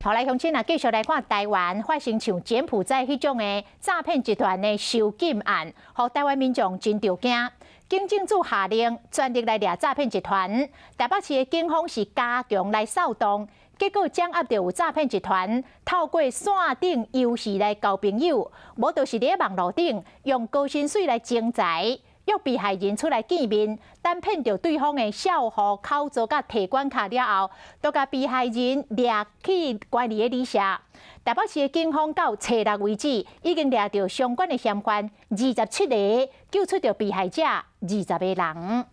好，来，乡亲啊，继续来看台湾发生像柬埔寨迄种的诈骗集团的收金案，互台湾民众真着惊。警政署下令全力来抓诈骗集团，台北市的警方是加强来扫动，结果掌握到有诈骗集团透过线顶游戏来交朋友，无就是伫网络顶用高薪水来征财。 约被害人出来见面，等骗到对方的小户口座甲提款卡了后，都甲被害人掠去关离的旅社。台北市的警方到初六为止，已经掠到相关的嫌犯27个，救出到被害者20个人。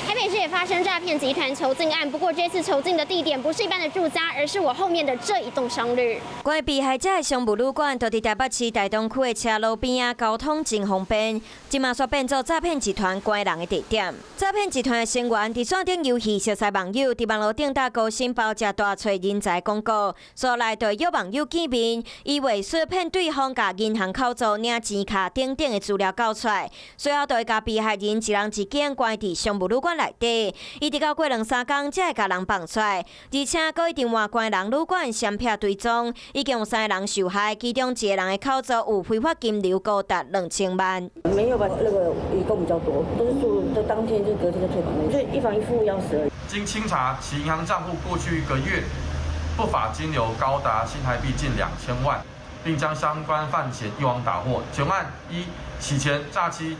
台北市也发生诈骗集团囚禁案，不过这次囚禁的地点不是一般的住家，而是我后面的这一栋商旅。关于被害者的商务旅馆，就伫台北市大东区的车路边啊，交通真方便。今嘛煞变作诈骗集团关人的地点。诈骗集团的成员伫线顶游戏熟悉网友，伫网络顶打高薪包食大找人才广告，所来对约网友见面，以为说骗对方甲银行口座、领钱卡等等的资料交出来，随后就会甲被害人一人一间关伫商务旅馆内底，一直到过2-3天才会甲人放出来，而且佫一定换关人旅馆相片追踪，已经有3个人受害，其中1个人的口座有非法金流高达2000万。没有吧？那个移工比较多，都是住在当天就隔天就退房了，就一房一付钥匙而已。经清查，其银行账户过去1个月不法金流高达新台币近2000万，并将相关犯钱一网打获。9案1洗钱诈欺。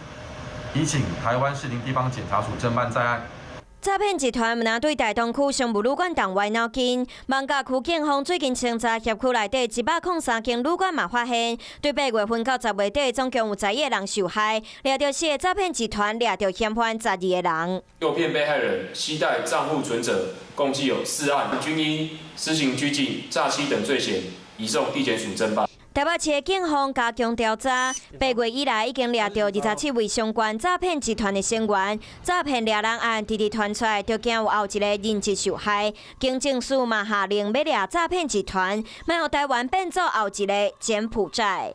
已请台湾士林地方检察署侦办在案。诈骗集团若对大东区商务旅馆动歪脑筋，艋舺区警方最近清查辖区内底103间旅馆嘛发现，对8月份到10月底，总共有11个人受害，掠到4个诈骗集团，掠到嫌犯12个人。诱骗被害人携带账户存折，共计有4案，均因施行拘禁、诈欺等罪嫌，移送地检署侦办。 台北市警方加强调查，8月以来已经掠到27位相关诈骗集团的成员。诈骗掠人案直直传出来，就惊有后一个人质受害。警政署嘛下令要掠诈骗集团，莫让台湾变作后一个柬埔寨。